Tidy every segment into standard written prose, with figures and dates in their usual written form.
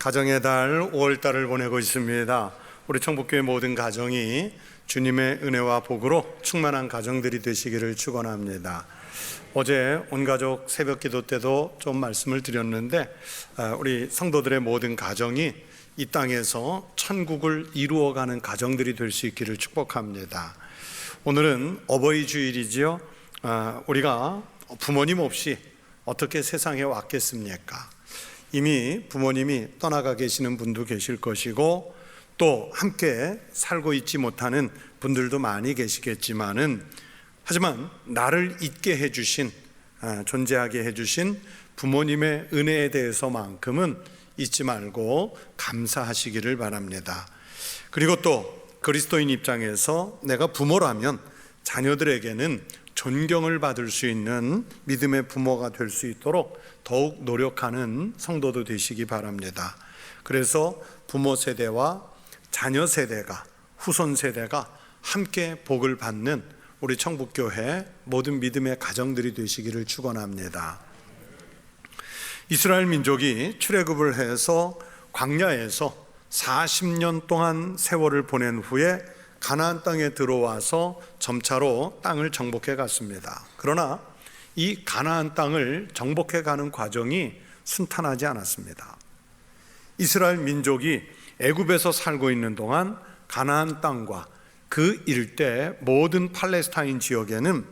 가정의 달 5월달을 보내고 있습니다. 우리 청북교회 모든 가정이 주님의 은혜와 복으로 충만한 가정들이 되시기를 축원합니다. 어제 온가족 새벽기도 때도 좀 말씀을 드렸는데 우리 성도들의 모든 가정이 이 땅에서 천국을 이루어가는 가정들이 될 수 있기를 축복합니다. 오늘은 어버이 주일이지요. 우리가 부모님 없이 어떻게 세상에 왔겠습니까? 이미 부모님이 떠나가 계시는 분도 계실 것이고 또 함께 살고 있지 못하는 분들도 많이 계시겠지만은 하지만 나를 있게 해주신, 존재하게 해주신 부모님의 은혜에 대해서만큼은 잊지 말고 감사하시기를 바랍니다. 그리고 또 그리스도인 입장에서 내가 부모라면 자녀들에게는 존경을 받을 수 있는 믿음의 부모가 될 수 있도록 더욱 노력하는 성도도 되시기 바랍니다. 그래서 부모 세대와 자녀 세대가, 후손 세대가 함께 복을 받는 우리 청북교회 모든 믿음의 가정들이 되시기를 축원합니다. 이스라엘 민족이 출애굽을 해서 광야에서 40년 동안 세월을 보낸 후에 가나안 땅에 들어와서 점차로 땅을 정복해 갔습니다. 그러나 이 가나안 땅을 정복해 가는 과정이 순탄하지 않았습니다. 이스라엘 민족이 애굽에서 살고 있는 동안 가나안 땅과 그 일대 모든 팔레스타인 지역에는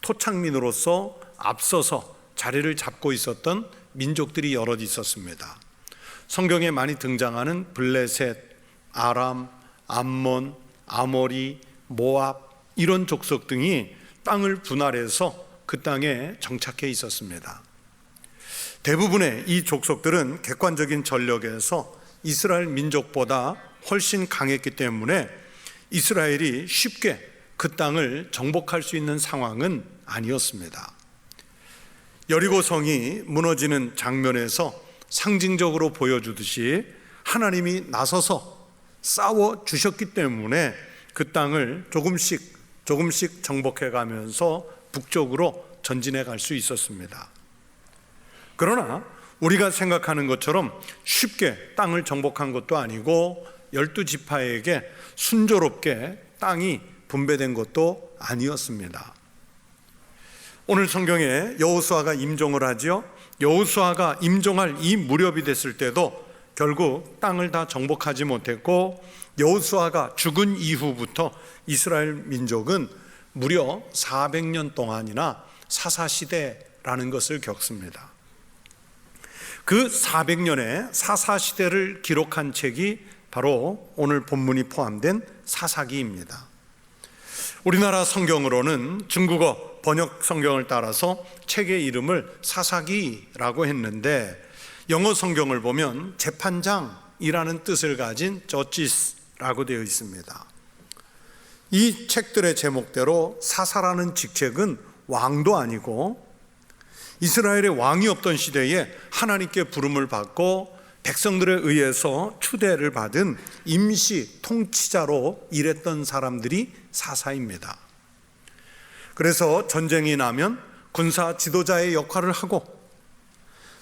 토착민으로서 앞서서 자리를 잡고 있었던 민족들이 여럿 있었습니다. 성경에 많이 등장하는 블레셋, 아람, 암몬, 아모리, 모압 이런 족속 등이 땅을 분할해서 그 땅에 정착해 있었습니다. 대부분의 이 족속들은 객관적인 전력에서 이스라엘 민족보다 훨씬 강했기 때문에 이스라엘이 쉽게 그 땅을 정복할 수 있는 상황은 아니었습니다. 여리고성이 무너지는 장면에서 상징적으로 보여주듯이 하나님이 나서서 싸워 주셨기 때문에 그 땅을 조금씩 정복해 가면서 북쪽으로 전진해 갈 수 있었습니다. 그러나 우리가 생각하는 것처럼 쉽게 땅을 정복한 것도 아니고 12지파에게 순조롭게 땅이 분배된 것도 아니었습니다. 오늘 성경에 여호수아가 임종을 하죠. 여호수아가 임종할 이 무렵이 됐을 때도 결국 땅을 다 정복하지 못했고 여호수아가 죽은 이후부터 이스라엘 민족은 무려 400년 동안이나 사사시대라는 것을 겪습니다. 그 400년의 사사시대를 기록한 책이 바로 오늘 본문이 포함된 사사기입니다. 우리나라 성경으로는 중국어 번역 성경을 따라서 책의 이름을 사사기라고 했는데 영어 성경을 보면 재판장이라는 뜻을 가진 저지스라고 되어 있습니다. 이 책들의 제목대로 사사라는 직책은 왕도 아니고 이스라엘의 왕이 없던 시대에 하나님께 부름을 받고 백성들에 의해서 추대를 받은 임시 통치자로 일했던 사람들이 사사입니다. 그래서 전쟁이 나면 군사 지도자의 역할을 하고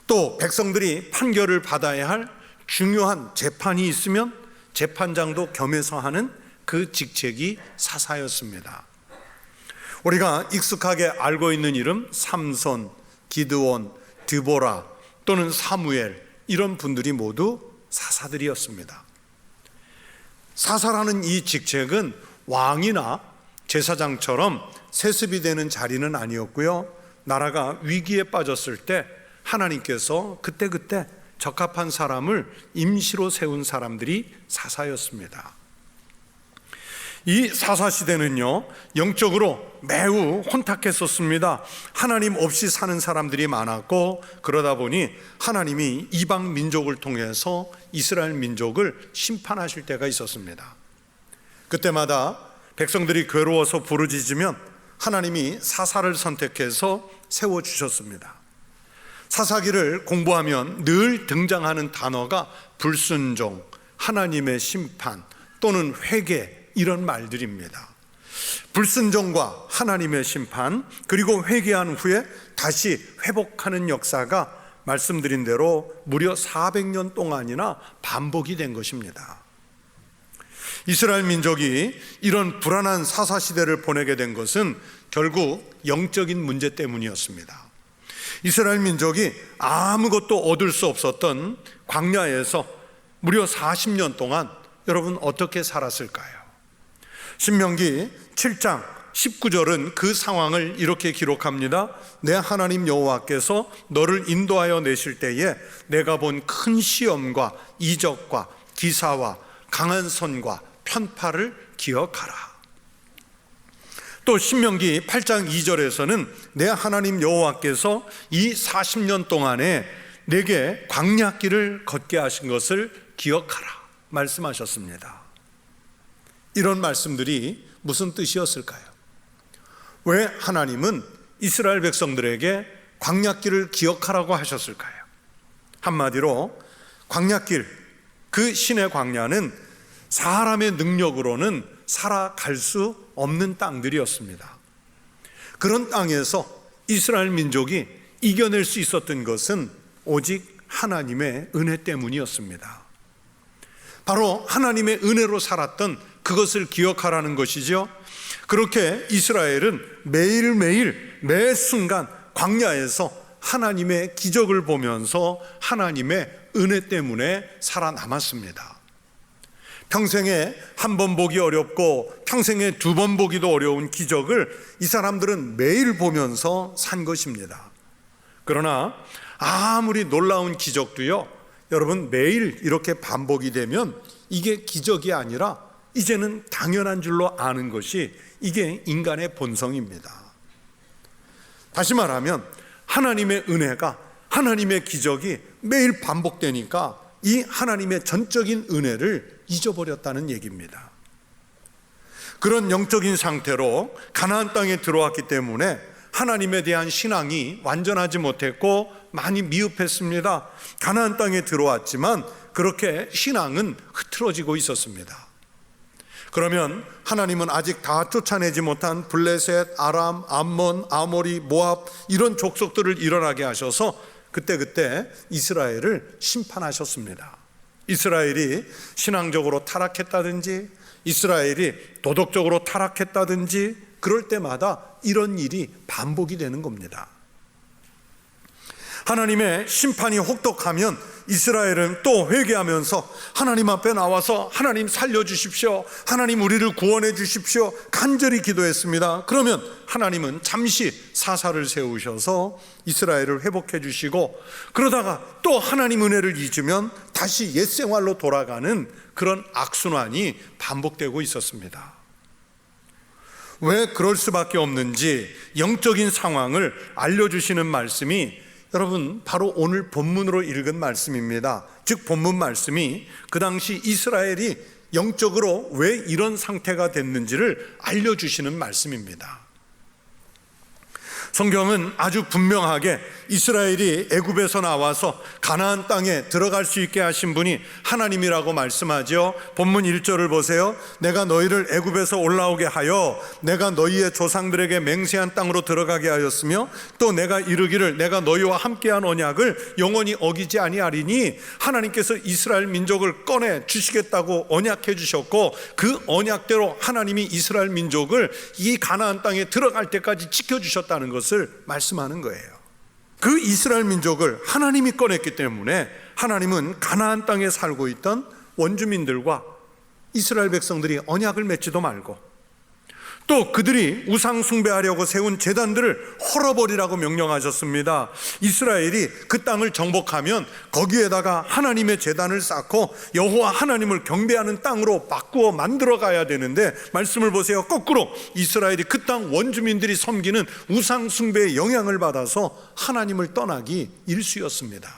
또 백성들이 판결을 받아야 할 중요한 재판이 있으면 재판장도 겸해서 하는 그 직책이 사사였습니다. 우리가 익숙하게 알고 있는 이름 삼손, 기드온, 드보라 또는 사무엘 이런 분들이 모두 사사들이었습니다. 사사라는 이 직책은 왕이나 제사장처럼 세습이 되는 자리는 아니었고요. 나라가 위기에 빠졌을 때 하나님께서 그때그때 적합한 사람을 임시로 세운 사람들이 사사였습니다. 이 사사시대는요 영적으로 매우 혼탁했었습니다. 하나님 없이 사는 사람들이 많았고 그러다 보니 하나님이 이방 민족을 통해서 이스라엘 민족을 심판하실 때가 있었습니다. 그때마다 백성들이 괴로워서 부르짖으면 하나님이 사사를 선택해서 세워주셨습니다. 사사기를 공부하면 늘 등장하는 단어가 불순종, 하나님의 심판 또는 회개 이런 말들입니다. 불순종과 하나님의 심판 그리고 회개한 후에 다시 회복하는 역사가 말씀드린 대로 무려 400년 동안이나 반복이 된 것입니다. 이스라엘 민족이 이런 불안한 사사시대를 보내게 된 것은 결국 영적인 문제 때문이었습니다. 이스라엘 민족이 아무것도 얻을 수 없었던 광야에서 무려 40년 동안 여러분 어떻게 살았을까요? 신명기 7장 19절은 그 상황을 이렇게 기록합니다. 내 하나님 여호와께서 너를 인도하여 내실 때에 내가 본 큰 시험과 이적과 기사와 강한 선과 편파를 기억하라. 또 신명기 8장 2절에서는 내 하나님 여호와께서 이 40년 동안에 내게 광야길을 걷게 하신 것을 기억하라 말씀하셨습니다. 이런 말씀들이 무슨 뜻이었을까요? 왜 하나님은 이스라엘 백성들에게 광야길을 기억하라고 하셨을까요? 한마디로 광야길, 그 신의 광야는 사람의 능력으로는 살아갈 수 없는 땅들이었습니다. 그런 땅에서 이스라엘 민족이 이겨낼 수 있었던 것은 오직 하나님의 은혜 때문이었습니다. 바로 하나님의 은혜로 살았던 그것을 기억하라는 것이죠. 그렇게 이스라엘은 매일매일 매 순간 광야에서 하나님의 기적을 보면서 하나님의 은혜 때문에 살아남았습니다. 평생에 한 번 보기 어렵고 평생에 두 번 보기도 어려운 기적을 이 사람들은 매일 보면서 산 것입니다. 그러나 아무리 놀라운 기적도요, 여러분 매일 이렇게 반복이 되면 이게 기적이 아니라 이제는 당연한 줄로 아는 것이 이게 인간의 본성입니다. 다시 말하면 하나님의 은혜가, 하나님의 기적이 매일 반복되니까 이 하나님의 전적인 은혜를 잊어버렸다는 얘기입니다. 그런 영적인 상태로 가나안 땅에 들어왔기 때문에 하나님에 대한 신앙이 완전하지 못했고 많이 미흡했습니다. 가나안 땅에 들어왔지만 그렇게 신앙은 흐트러지고 있었습니다. 그러면 하나님은 아직 다 쫓아내지 못한 블레셋, 아람, 암몬, 아모리, 모압 이런 족속들을 일어나게 하셔서 그때 이스라엘을 심판하셨습니다. 이스라엘이 신앙적으로 타락했다든지 이스라엘이 도덕적으로 타락했다든지 그럴 때마다 이런 일이 반복이 되는 겁니다. 하나님의 심판이 혹독하면 이스라엘은 또 회개하면서 하나님 앞에 나와서 하나님 살려주십시오, 하나님 우리를 구원해 주십시오 간절히 기도했습니다. 그러면 하나님은 잠시 사사를 세우셔서 이스라엘을 회복해 주시고, 그러다가 또 하나님 은혜를 잊으면 다시 옛 생활로 돌아가는 그런 악순환이 반복되고 있었습니다. 왜 그럴 수밖에 없는지 영적인 상황을 알려주시는 말씀이 여러분 바로 오늘 본문으로 읽은 말씀입니다. 즉 본문 말씀이 그 당시 이스라엘이 영적으로 왜 이런 상태가 됐는지를 알려주시는 말씀입니다. 성경은 아주 분명하게 이스라엘이 애굽에서 나와서 가나안 땅에 들어갈 수 있게 하신 분이 하나님이라고 말씀하죠. 본문 1절을 보세요. 내가 너희를 애굽에서 올라오게 하여 내가 너희의 조상들에게 맹세한 땅으로 들어가게 하였으며 또 내가 이르기를 내가 너희와 함께한 언약을 영원히 어기지 아니하리니, 하나님께서 이스라엘 민족을 꺼내 주시겠다고 언약해 주셨고 그 언약대로 하나님이 이스라엘 민족을 이 가나안 땅에 들어갈 때까지 지켜주셨다는 것을 말씀하는 거예요. 그 이스라엘 민족을 하나님이 꺼냈기 때문에 하나님은 가나안 땅에 살고 있던 원주민들과 이스라엘 백성들이 언약을 맺지도 말고 또 그들이 우상 숭배하려고 세운 제단들을 헐어버리라고 명령하셨습니다. 이스라엘이 그 땅을 정복하면 거기에다가 하나님의 제단을 쌓고 여호와 하나님을 경배하는 땅으로 바꾸어 만들어 가야 되는데, 말씀을 보세요. 거꾸로 이스라엘이 그 땅 원주민들이 섬기는 우상 숭배의 영향을 받아서 하나님을 떠나기 일쑤였습니다.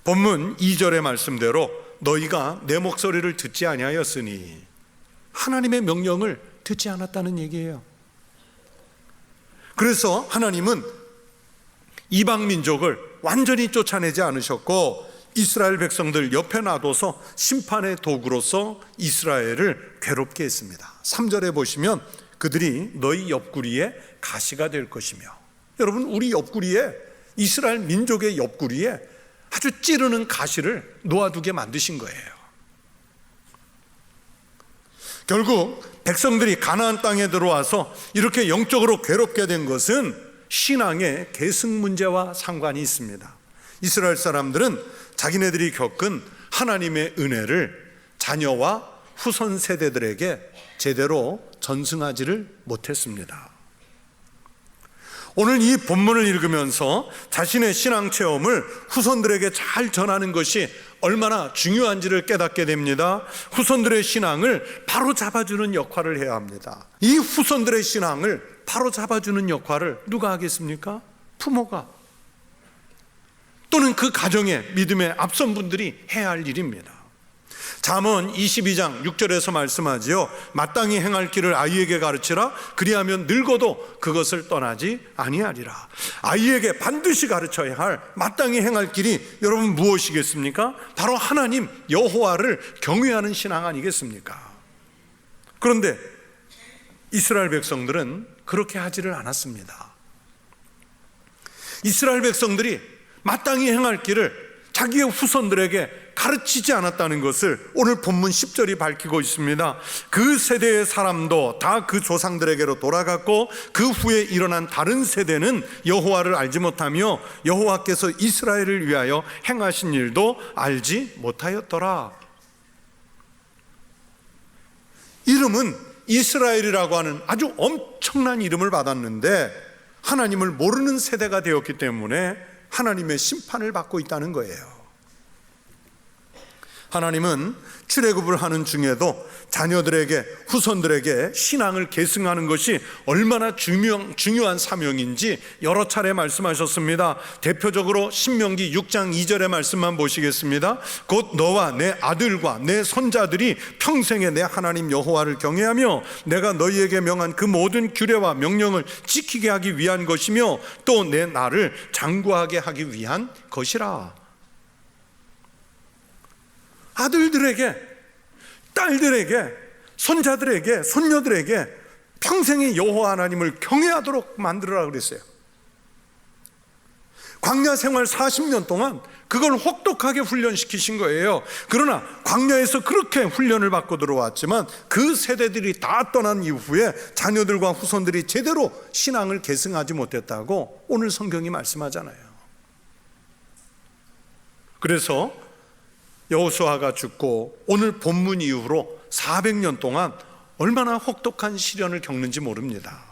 본문 2절의 말씀대로 너희가 내 목소리를 듣지 아니하였으니, 하나님의 명령을 듣지 않았다는 얘기예요. 그래서 하나님은 이방 민족을 완전히 쫓아내지 않으셨고 이스라엘 백성들 옆에 놔둬서 심판의 도구로서 이스라엘을 괴롭게 했습니다. 3절에 보시면 그들이 너희 옆구리에 가시가 될 것이며, 여러분 우리 옆구리에 이스라엘 민족의 옆구리에 아주 찌르는 가시를 놓아두게 만드신 거예요. 결국 백성들이 가나안 땅에 들어와서 이렇게 영적으로 괴롭게 된 것은 신앙의 계승 문제와 상관이 있습니다. 이스라엘 사람들은 자기네들이 겪은 하나님의 은혜를 자녀와 후손 세대들에게 제대로 전승하지를 못했습니다. 오늘 이 본문을 읽으면서 자신의 신앙 체험을 후손들에게 잘 전하는 것이 얼마나 중요한지를 깨닫게 됩니다. 후손들의 신앙을 바로 잡아주는 역할을 해야 합니다. 이 후손들의 신앙을 바로 잡아주는 역할을 누가 하겠습니까? 부모가, 또는 그 가정의 믿음의 앞선 분들이 해야 할 일입니다. 잠언 22장 6절에서 말씀하지요. 마땅히 행할 길을 아이에게 가르치라. 그리하면 늙어도 그것을 떠나지 아니하리라. 아이에게 반드시 가르쳐야 할 마땅히 행할 길이 여러분 무엇이겠습니까? 바로 하나님 여호와를 경외하는 신앙 아니겠습니까? 그런데 이스라엘 백성들은 그렇게 하지를 않았습니다. 이스라엘 백성들이 마땅히 행할 길을 자기의 후손들에게 가르치지 않았다는 것을 오늘 본문 10절이 밝히고 있습니다. 그 세대의 사람도 다 그 조상들에게로 돌아갔고 그 후에 일어난 다른 세대는 여호와를 알지 못하며 여호와께서 이스라엘을 위하여 행하신 일도 알지 못하였더라. 이름은 이스라엘이라고 하는 아주 엄청난 이름을 받았는데 하나님을 모르는 세대가 되었기 때문에 하나님의 심판을 받고 있다는 거예요. 하나님은 출애굽을 하는 중에도 자녀들에게, 후손들에게 신앙을 계승하는 것이 얼마나 중요한 사명인지 여러 차례 말씀하셨습니다. 대표적으로 신명기 6장 2절의 말씀만 보시겠습니다. 곧 너와 내 아들과 내 손자들이 평생에 내 하나님 여호와를 경외하며 내가 너희에게 명한 그 모든 규례와 명령을 지키게 하기 위한 것이며 또 내 나를 장구하게 하기 위한 것이라. 아들들에게, 딸들에게, 손자들에게, 손녀들에게 평생의 여호와 하나님을 경외하도록 만들어라 그랬어요. 광야 생활 40년 동안 그걸 혹독하게 훈련시키신 거예요. 그러나 광야에서 그렇게 훈련을 받고 들어왔지만 그 세대들이 다 떠난 이후에 자녀들과 후손들이 제대로 신앙을 계승하지 못했다고 오늘 성경이 말씀하잖아요. 그래서 여호수아가 죽고 오늘 본문 이후로 400년 동안 얼마나 혹독한 시련을 겪는지 모릅니다.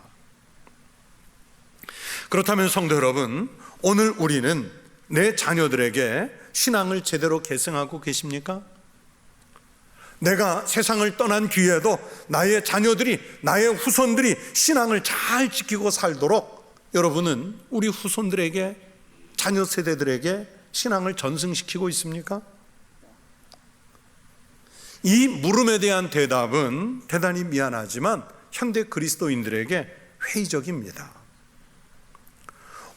그렇다면 성도 여러분, 오늘 우리는 내 자녀들에게 신앙을 제대로 계승하고 계십니까? 내가 세상을 떠난 뒤에도 나의 자녀들이, 나의 후손들이 신앙을 잘 지키고 살도록 여러분은 우리 후손들에게, 자녀 세대들에게 신앙을 전승시키고 있습니까? 이 물음에 대한 대답은 대단히 미안하지만 현대 그리스도인들에게 회의적입니다.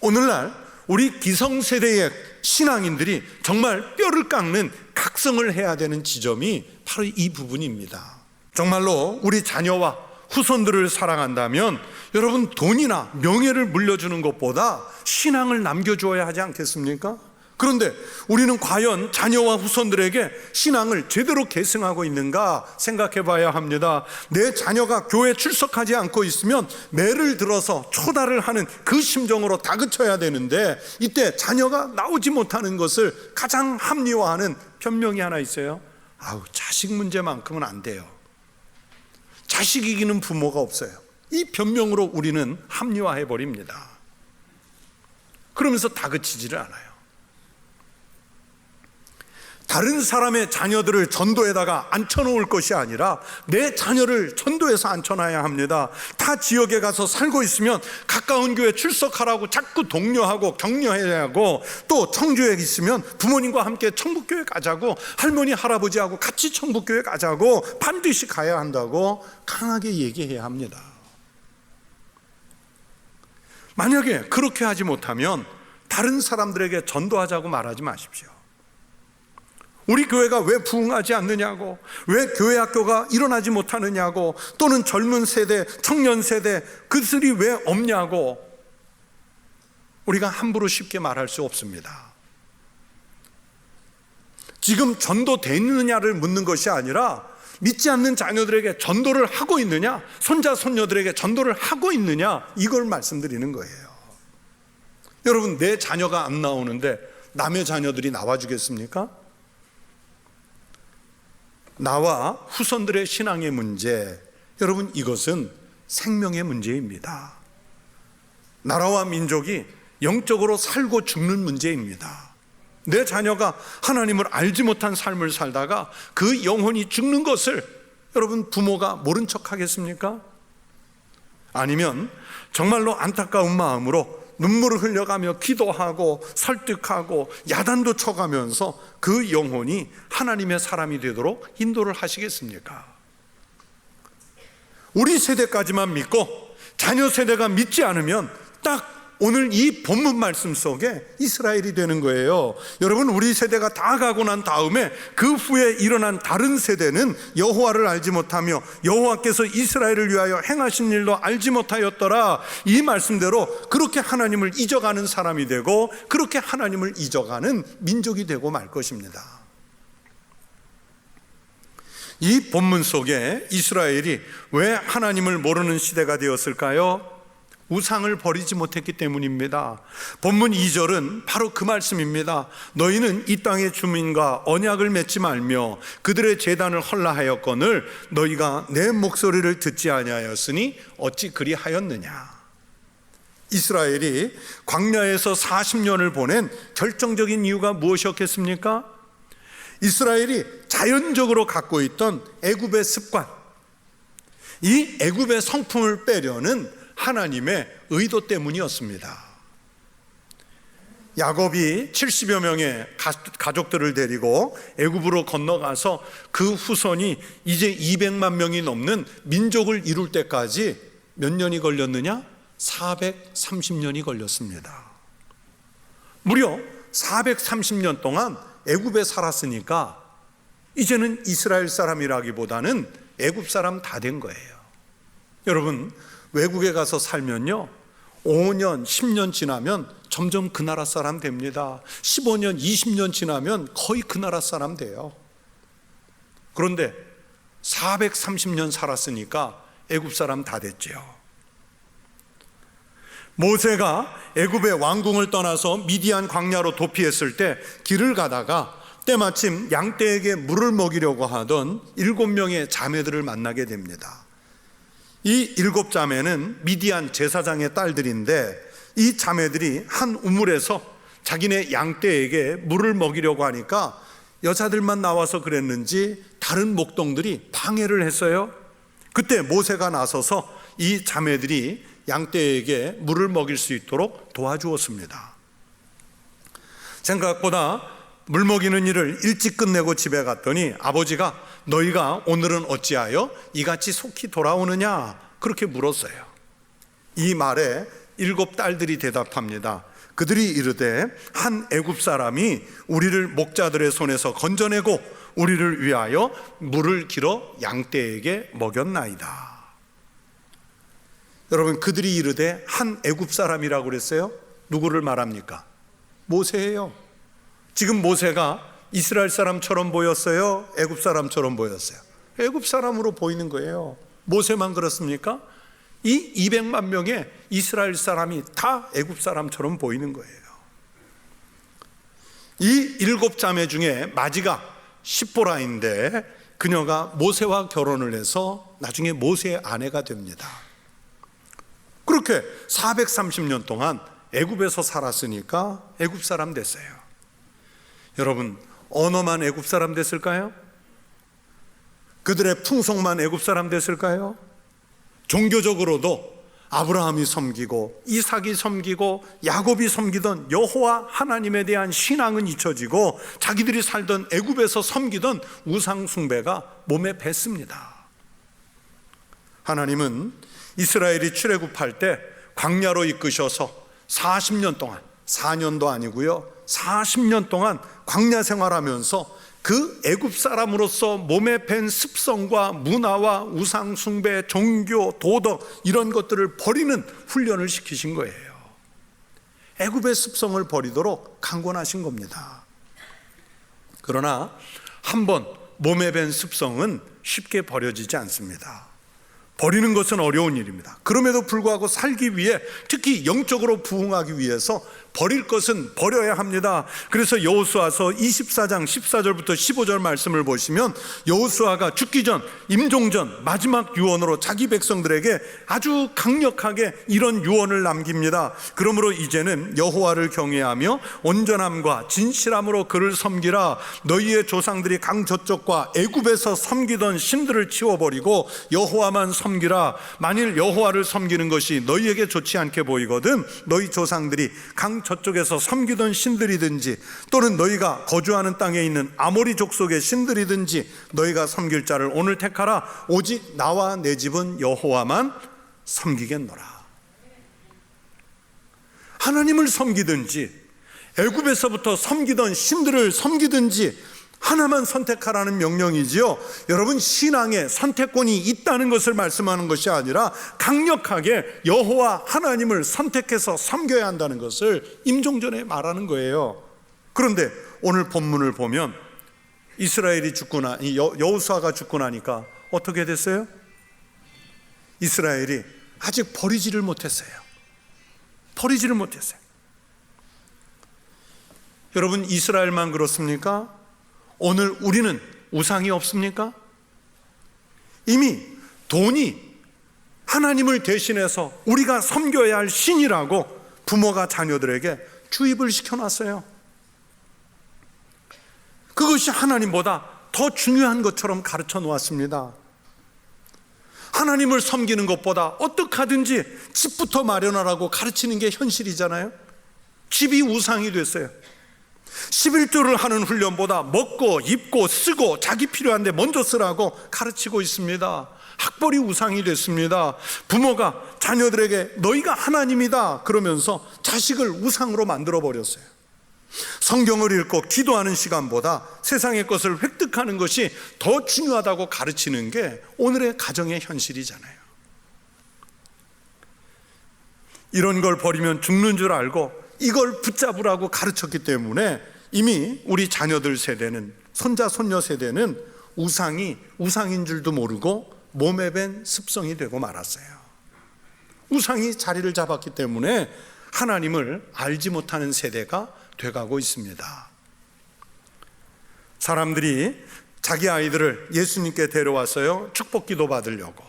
오늘날 우리 기성세대의 신앙인들이 정말 뼈를 깎는 각성을 해야 되는 지점이 바로 이 부분입니다. 정말로 우리 자녀와 후손들을 사랑한다면 여러분, 돈이나 명예를 물려주는 것보다 신앙을 남겨주어야 하지 않겠습니까? 그런데 우리는 과연 자녀와 후손들에게 신앙을 제대로 계승하고 있는가 생각해 봐야 합니다. 내 자녀가 교회 출석하지 않고 있으면 매를 들어서 초달을 하는 그 심정으로 다그쳐야 되는데 이때 자녀가 나오지 못하는 것을 가장 합리화하는 변명이 하나 있어요. 자식 문제만큼은 안 돼요. 자식 이기는 부모가 없어요. 이 변명으로 우리는 합리화해 버립니다. 그러면서 다그치지를 않아요. 다른 사람의 자녀들을 전도에다가 앉혀놓을 것이 아니라 내 자녀를 전도에서 앉혀놔야 합니다. 타 지역에 가서 살고 있으면 가까운 교회 출석하라고 자꾸 독려하고 격려해야 하고, 또 청주에 있으면 부모님과 함께 청북교회 가자고, 할머니 할아버지하고 같이 청북교회 가자고, 반드시 가야 한다고 강하게 얘기해야 합니다. 만약에 그렇게 하지 못하면 다른 사람들에게 전도하자고 말하지 마십시오. 우리 교회가 왜 부흥하지 않느냐고, 왜 교회 학교가 일어나지 못하느냐고, 또는 젊은 세대, 청년 세대, 그들이 왜 없냐고, 우리가 함부로 쉽게 말할 수 없습니다. 지금 전도되느냐를 묻는 것이 아니라 믿지 않는 자녀들에게 전도를 하고 있느냐, 손자 손녀들에게 전도를 하고 있느냐, 이걸 말씀드리는 거예요. 여러분, 내 자녀가 안 나오는데 남의 자녀들이 나와주겠습니까? 나와 후손들의 신앙의 문제, 여러분, 이것은 생명의 문제입니다. 나라와 민족이 영적으로 살고 죽는 문제입니다. 내 자녀가 하나님을 알지 못한 삶을 살다가 그 영혼이 죽는 것을 여러분, 부모가 모른 척 하겠습니까? 아니면 정말로 안타까운 마음으로 눈물을 흘려가며 기도하고 설득하고 야단도 쳐가면서 그 영혼이 하나님의 사람이 되도록 인도를 하시겠습니까? 우리 세대까지만 믿고 자녀 세대가 믿지 않으면 딱 오늘 이 본문 말씀 속에 이스라엘이 되는 거예요. 여러분, 우리 세대가 다 가고 난 다음에 그 후에 일어난 다른 세대는 여호와를 알지 못하며 여호와께서 이스라엘을 위하여 행하신 일도 알지 못하였더라. 이 말씀대로 그렇게 하나님을 잊어가는 사람이 되고 그렇게 하나님을 잊어가는 민족이 되고 말 것입니다. 이 본문 속에 이스라엘이 왜 하나님을 모르는 시대가 되었을까요? 우상을 버리지 못했기 때문입니다. 본문 2절은 바로 그 말씀입니다. 너희는 이 땅의 주민과 언약을 맺지 말며 그들의 제단을 헐라하였거늘 너희가 내 목소리를 듣지 아니하였으니 어찌 그리하였느냐. 이스라엘이 광야에서 40년을 보낸 결정적인 이유가 무엇이었겠습니까? 이스라엘이 자연적으로 갖고 있던 애굽의 습관, 이 애굽의 성품을 빼려는 하나님의 의도 때문이었습니다. 야곱이 70여 명의 가족들을 데리고 애굽으로 건너가서 그 후손이 이제 200만 명이 넘는 민족을 이룰 때까지 몇 년이 걸렸느냐? 430년이 걸렸습니다. 무려 430년 동안 애굽에 살았으니까 이제는 이스라엘 사람이라기보다는 애굽 사람 다 된 거예요. 여러분, 외국에 가서 살면요, 5년, 10년 지나면 점점 그 나라 사람 됩니다. 15년, 20년 지나면 거의 그 나라 사람 돼요. 그런데 430년 살았으니까 애굽 사람 다 됐죠. 모세가 애굽의 왕궁을 떠나서 미디안 광야로 도피했을 때 길을 가다가 때마침 양떼에게 물을 먹이려고 하던 7명의 자매들을 만나게 됩니다. 이 7자매는 미디안 제사장의 딸들인데 이 자매들이 한 우물에서 자기네 양떼에게 물을 먹이려고 하니까 여자들만 나와서 그랬는지 다른 목동들이 방해를 했어요. 그때 모세가 나서서 이 자매들이 양떼에게 물을 먹일 수 있도록 도와주었습니다. 생각보다 물 먹이는 일을 일찍 끝내고 집에 갔더니 아버지가 너희가 오늘은 어찌하여 이같이 속히 돌아오느냐 그렇게 물었어요. 이 말에 7딸들이 대답합니다. 그들이 이르되 한 애굽 사람이 우리를 목자들의 손에서 건져내고 우리를 위하여 물을 길어 양떼에게 먹였나이다. 여러분, 그들이 이르되 한 애굽 사람이라고 그랬어요. 누구를 말합니까? 모세예요. 지금 모세가 이스라엘 사람처럼 보였어요? 애굽 사람처럼 보였어요? 애굽 사람으로 보이는 거예요. 모세만 그렇습니까? 이 200만 명의 이스라엘 사람이 다 애굽 사람처럼 보이는 거예요. 이 7자매 중에 마지가 시보라인데 그녀가 모세와 결혼을 해서 나중에 모세의 아내가 됩니다. 그렇게 430년 동안 애굽에서 살았으니까 애굽 사람 됐어요. 여러분, 언어만 애굽 사람 됐을까요? 그들의 풍속만 애굽 사람 됐을까요? 종교적으로도 아브라함이 섬기고 이삭이 섬기고 야곱이 섬기던 여호와 하나님에 대한 신앙은 잊혀지고 자기들이 살던 애굽에서 섬기던 우상 숭배가 몸에 뱄습니다. 하나님은 이스라엘이 출애굽할 때 광야로 이끄셔서 40년 동안, 4년도 아니고요, 40년 동안 광야 생활하면서 그 애굽 사람으로서 몸에 밴 습성과 문화와 우상 숭배, 종교, 도덕 이런 것들을 버리는 훈련을 시키신 거예요. 애굽의 습성을 버리도록 강권하신 겁니다. 그러나 한번 몸에 밴 습성은 쉽게 버려지지 않습니다. 버리는 것은 어려운 일입니다. 그럼에도 불구하고 살기 위해, 특히 영적으로 부흥하기 위해서 버릴 것은 버려야 합니다. 그래서 여호수아서 24장 14절부터 15절 말씀을 보시면 여호수아가 죽기 전, 임종전 마지막 유언으로 자기 백성들에게 아주 강력하게 이런 유언을 남깁니다. 그러므로 이제는 여호와를 경외하며 온전함과 진실함으로 그를 섬기라. 너희의 조상들이 강 저쪽과 애굽에서 섬기던 신들을 치워버리고 여호와만 섬기라. 만일 여호와를 섬기는 것이 너희에게 좋지 않게 보이거든 너희 조상들이 강 저쪽에서 섬기던 신들이든지 또는 너희가 거주하는 땅에 있는 아모리 족속의 신들이든지 너희가 섬길 자를 오늘 택하라. 오직 나와 내 집은 여호와만 섬기겠노라. 하나님을 섬기든지 애굽에서부터 섬기던 신들을 섬기든지 하나만 선택하라는 명령이지요. 여러분, 신앙에 선택권이 있다는 것을 말씀하는 것이 아니라 강력하게 여호와 하나님을 선택해서 섬겨야 한다는 것을 임종전에 말하는 거예요. 그런데 오늘 본문을 보면 이스라엘이 죽고 여호수아가 죽고 나니까 어떻게 됐어요? 이스라엘이 아직 버리지를 못했어요. 버리지를 못했어요. 여러분, 이스라엘만 그렇습니까? 오늘 우리는 우상이 없습니까? 이미 돈이 하나님을 대신해서 우리가 섬겨야 할 신이라고 부모가 자녀들에게 주입을 시켜놨어요. 그것이 하나님보다 더 중요한 것처럼 가르쳐 놓았습니다. 하나님을 섬기는 것보다 어떻게 하든지 집부터 마련하라고 가르치는 게 현실이잖아요. 집이 우상이 됐어요. 11조를 하는 훈련보다 먹고 입고 쓰고 자기 필요한데 먼저 쓰라고 가르치고 있습니다. 학벌이 우상이 됐습니다. 부모가 자녀들에게 너희가 하나님이다 그러면서 자식을 우상으로 만들어 버렸어요. 성경을 읽고 기도하는 시간보다 세상의 것을 획득하는 것이 더 중요하다고 가르치는 게 오늘의 가정의 현실이잖아요. 이런 걸 버리면 죽는 줄 알고 이걸 붙잡으라고 가르쳤기 때문에 이미 우리 자녀들 세대는, 손자 손녀 세대는 우상이 우상인 줄도 모르고 몸에 밴 습성이 되고 말았어요. 우상이 자리를 잡았기 때문에 하나님을 알지 못하는 세대가 돼가고 있습니다. 사람들이 자기 아이들을 예수님께 데려왔어요. 축복기도 받으려고.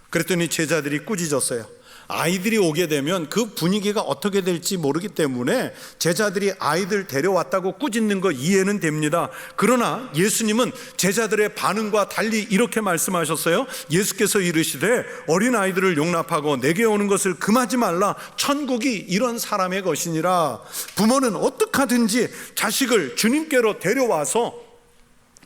그랬더니 제자들이 꾸짖었어요. 아이들이 오게 되면 그 분위기가 어떻게 될지 모르기 때문에 제자들이 아이들 데려왔다고 꾸짖는 거 이해는 됩니다. 그러나 예수님은 제자들의 반응과 달리 이렇게 말씀하셨어요. 예수께서 이르시되 어린아이들을 용납하고 내게 오는 것을 금하지 말라. 천국이 이런 사람의 것이니라. 부모는 어떻게 하든지 자식을 주님께로 데려와서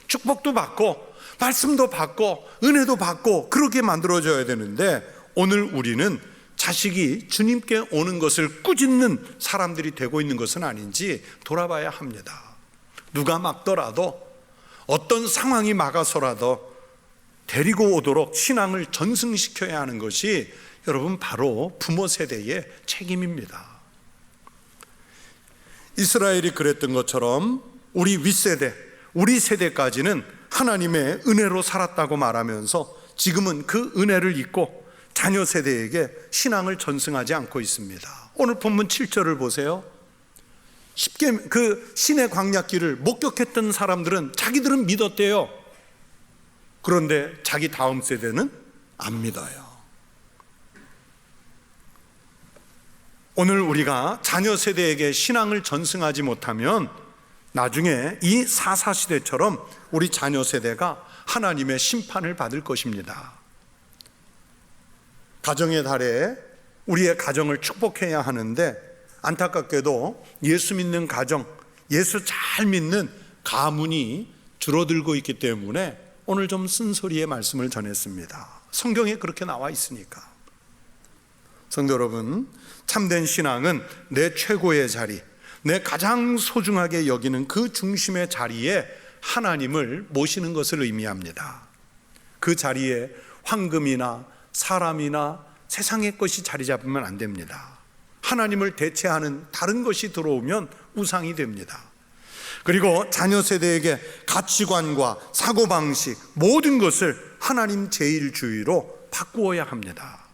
축복도 받고 말씀도 받고 은혜도 받고 그렇게 만들어줘야 되는데 오늘 우리는 자식이 주님께 오는 것을 꾸짖는 사람들이 되고 있는 것은 아닌지 돌아봐야 합니다. 누가 막더라도 어떤 상황이 막아서라도 데리고 오도록 신앙을 전승시켜야 하는 것이 여러분 바로 부모 세대의 책임입니다. 이스라엘이 그랬던 것처럼 우리 윗세대, 우리 세대까지는 하나님의 은혜로 살았다고 말하면서 지금은 그 은혜를 잊고 자녀 세대에게 신앙을 전승하지 않고 있습니다. 오늘 본문 7절을 보세요. 쉽게 그 신의 광야길을 목격했던 사람들은 자기들은 믿었대요. 그런데 자기 다음 세대는 안 믿어요. 오늘 우리가 자녀 세대에게 신앙을 전승하지 못하면 나중에 이 사사시대처럼 우리 자녀 세대가 하나님의 심판을 받을 것입니다. 가정의 달에 우리의 가정을 축복해야 하는데 안타깝게도 예수 믿는 가정, 예수 잘 믿는 가문이 줄어들고 있기 때문에 오늘 좀 쓴소리의 말씀을 전했습니다. 성경에 그렇게 나와 있으니까. 성도 여러분, 참된 신앙은 내 최고의 자리, 내 가장 소중하게 여기는 그 중심의 자리에 하나님을 모시는 것을 의미합니다. 그 자리에 황금이나 사람이나 세상의 것이 자리 잡으면 안 됩니다. 하나님을 대체하는 다른 것이 들어오면 우상이 됩니다. 그리고 자녀 세대에게 가치관과 사고방식 모든 것을 하나님 제일주의로 바꾸어야 합니다.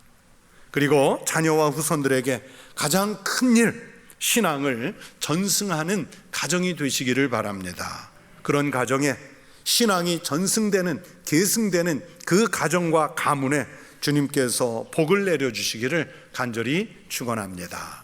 그리고 자녀와 후손들에게 가장 큰 일, 신앙을 전승하는 가정이 되시기를 바랍니다. 그런 가정에 신앙이 전승되는, 계승되는 그 가정과 가문에 주님께서 복을 내려주시기를 간절히 축원합니다.